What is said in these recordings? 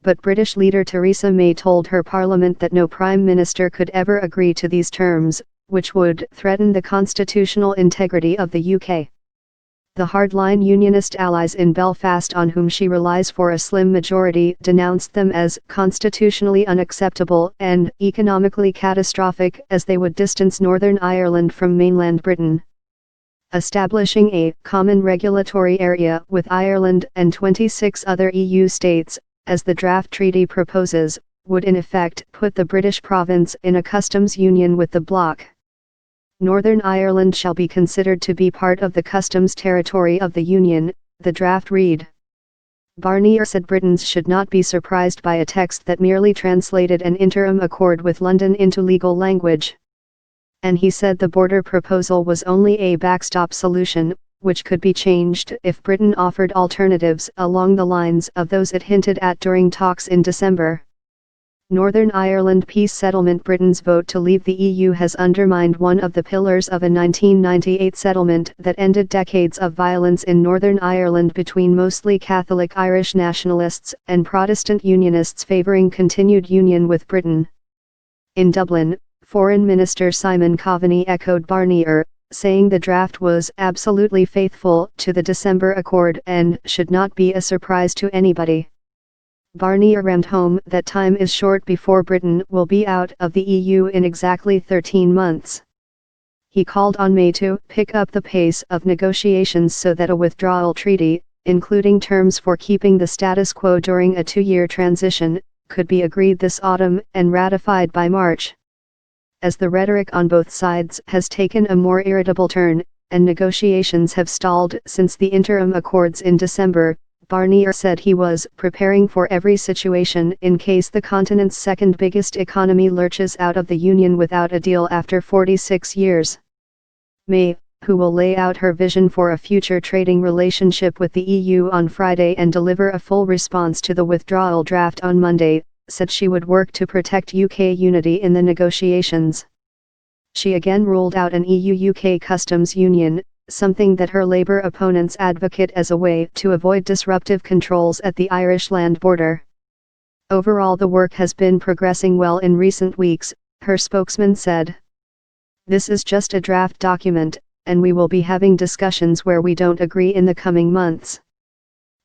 but British leader Theresa May told her parliament that no prime minister could ever agree to these terms, which would threaten the constitutional integrity of the UK. The hardline unionist allies in Belfast, on whom she relies for a slim majority, denounced them as constitutionally unacceptable and economically catastrophic, as they would distance Northern Ireland from mainland Britain. Establishing a common regulatory area with Ireland and 26 other EU states, as the draft treaty proposes, would in effect put the British province in a customs union with the bloc. Northern Ireland shall be considered to be part of the customs territory of the Union, the draft read. Barnier said Britons should not be surprised by a text that merely translated an interim accord with London into legal language. And he said the border proposal was only a backstop solution, which could be changed if Britain offered alternatives along the lines of those it hinted at during talks in December. Northern Ireland peace settlement. Britain's vote to leave the EU has undermined one of the pillars of a 1998 settlement that ended decades of violence in Northern Ireland between mostly Catholic Irish nationalists and Protestant unionists favouring continued union with Britain. In Dublin, Foreign Minister Simon Coveney echoed Barnier, saying the draft was absolutely faithful to the December Accord and should not be a surprise to anybody. Barnier rammed home that time is short before Britain will be out of the EU in exactly 13 months. He called on May to pick up the pace of negotiations so that a withdrawal treaty, including terms for keeping the status quo during a 2-year transition, could be agreed this autumn and ratified by March. As the rhetoric on both sides has taken a more irritable turn, and negotiations have stalled since the interim accords in December, Barnier said he was preparing for every situation in case the continent's second biggest economy lurches out of the Union without a deal after 46 years. May, who will lay out her vision for a future trading relationship with the EU on Friday and deliver a full response to the withdrawal draft on Monday, said she would work to protect UK unity in the negotiations. She again ruled out an EU-UK customs union, something that her Labour opponents advocate as a way to avoid disruptive controls at the Irish land border. Overall, the work has been progressing well in recent weeks, her spokesman said. This is just a draft document, and we will be having discussions where we don't agree in the coming months.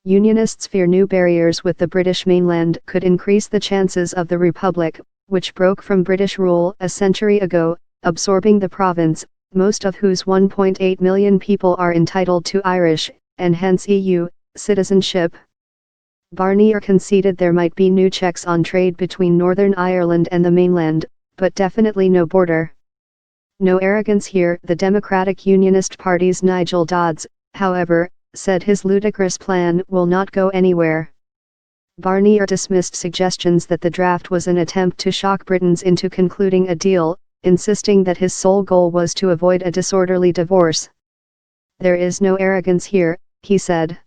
Unionists fear new barriers with the British mainland could increase the chances of the Republic, which broke from British rule a century ago, absorbing the province, most of whose 1.8 million people are entitled to Irish, and hence EU, citizenship. Barnier conceded there might be new checks on trade between Northern Ireland and the mainland, but definitely no border. No arrogance here. The Democratic Unionist Party's Nigel Dodds, however, said his ludicrous plan will not go anywhere. Barnier dismissed suggestions that the draft was an attempt to shock Britons into concluding a deal, insisting that his sole goal was to avoid a disorderly divorce. There is no arrogance here, he said.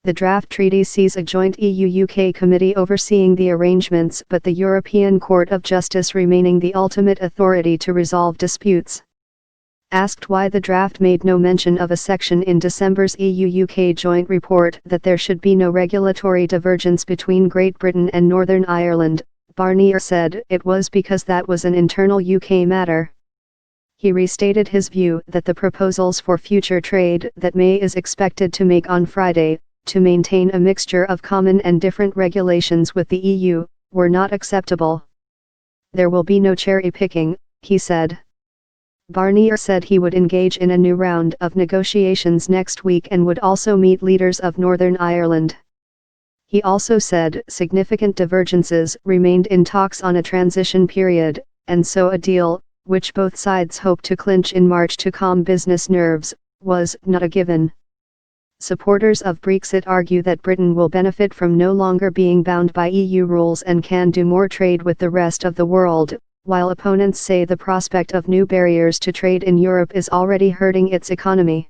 The draft treaty sees a joint EU-UK committee overseeing the arrangements, but the European Court of Justice remaining the ultimate authority to resolve disputes. Asked why the draft made no mention of a section in December's EU-UK joint report that there should be no regulatory divergence between Great Britain and Northern Ireland, Barnier said it was because that was an internal UK matter. He restated his view that the proposals for future trade that May is expected to make on Friday, to maintain a mixture of common and different regulations with the EU, were not acceptable. There will be no cherry picking, he said. Barnier said he would engage in a new round of negotiations next week and would also meet leaders of Northern Ireland. He also said significant divergences remained in talks on a transition period, and so a deal, which both sides hoped to clinch in March to calm business nerves, was not a given. Supporters of Brexit argue that Britain will benefit from no longer being bound by EU rules and can do more trade with the rest of the world, while opponents say the prospect of new barriers to trade in Europe is already hurting its economy.